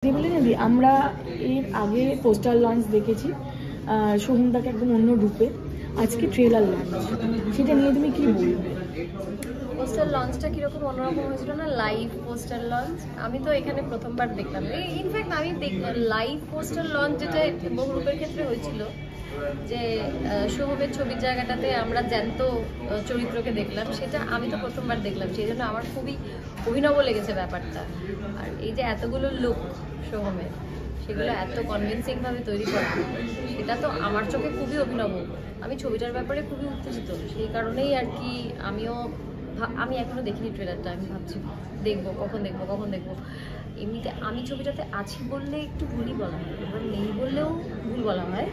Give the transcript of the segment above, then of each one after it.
বলে আমরা এর আগে পোস্টার লঞ্চ দেখেছি সোহমদাকে একদম অন্য রূপে, আজকে ট্রেলার লঞ্চ, সেটা নিয়ে তুমি কি বলবে? পোস্টার লঞ্চটা কিরকম অন্যরকম হয়েছিল না, লাইভ পোস্টার লঞ্চ। আমি তো এখানে প্রথমবার দেখলাম, ইনফ্যাক্ট আমি দেখলাম লাইভ পোস্টার লঞ্চ যেটা বহুরূপের ক্ষেত্রে হয়েছিল, যে সোহমের ছবির জায়গাটাতে আমরা জ্যান্ত চরিত্রকে দেখলাম, সেটা আমি তো প্রথমবার দেখলাম, সেই জন্য আমার খুবই অভিনব লেগেছে ব্যাপারটা। আর এই যে এতগুলো লোক সোহমের, সেগুলো এত কনভিন্সিংভাবে তৈরি করা, সেটা তো আমার চোখে খুবই অভিনব। আমি ছবিটার ব্যাপারে খুবই উত্তেজিত, সেই কারণেই আর কি আমি এখনো দেখিনি ট্রেলারটা। আমি ভাবছি কখন দেখবো। এমনিতে আমি ছবিটাতে আছি বললে একটু ভুলই বলা হয়, এবার নেই বললেও ভুল বলা হয়,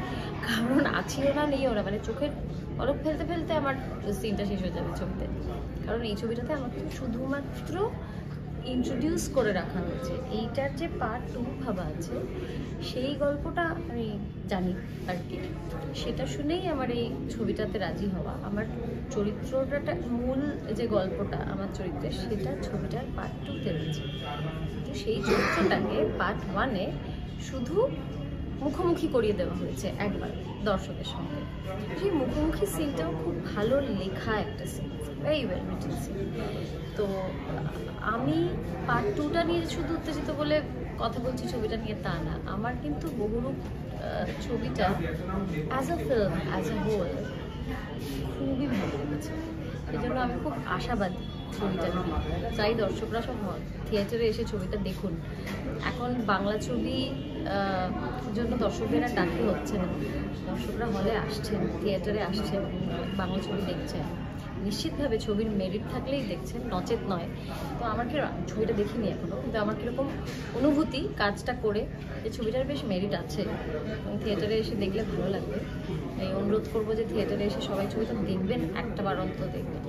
কারণ আছিও না নেইও না, মানে চোখের পলক ফেলতে ফেলতে আমার সিনটা শেষ হয়ে যাবে ছবিতে। কারণ এই ছবিটাতে আমাকে শুধুমাত্র ইন্ট্রোডিউস করে রাখা হয়েছে, এইটার যে পার্ট 2 ভাবা আছে, সেই গল্পটা আমি জানি আর কি। সেটা শুনেই আমার এই ছবিটাতে রাজি হওয়া। আমার চরিত্রটা, মূল যে গল্পটা আমার চরিত্রের, সেটা ছবিটার পার্ট 2-তে রয়েছে। কিন্তু সেই চরিত্রটাকে পার্ট 1-এ শুধু মুখোমুখি করিয়ে দেওয়া হয়েছে একবার দর্শকের সঙ্গে। সেই মুখোমুখি সিনটাও খুব ভালো লেখা একটা scene, very well written scene. তো আমি পার্ট 2টা নিয়ে শুধু উত্তেজিত বলে কথা বলছি ছবিটা নিয়ে তা না, আমার কিন্তু বহুরূপ ছবিটা as a film, as a whole খুবই ভালো লেগেছে। সেই জন্য আমি খুব আশাবাদী ছবিটা নিয়ে। চাই দর্শকরা সব থিয়েটারে এসে ছবিটা দেখুন। এখন বাংলা ছবি জন্য দর্শকদের আর ডাকতে হচ্ছে না, দর্শকরা হলে আসছেন, থিয়েটারে আসছেন, বাংলা ছবি দেখছেন। নিশ্চিতভাবে ছবির মেরিট থাকলেই দেখছেন, নচেত নয়। তো আমার ছবিটা দেখিনি এখনো, কিন্তু আমার কীরকম অনুভূতি কাজটা করে, যে ছবিটার বেশ মেরিট আছে এবং থিয়েটারে এসে দেখলে ভালো লাগবে। এই অনুরোধ করবো যে থিয়েটারে এসে সবাই ছবিটা দেখবেন, একটা বার অন্তত দেখবেন।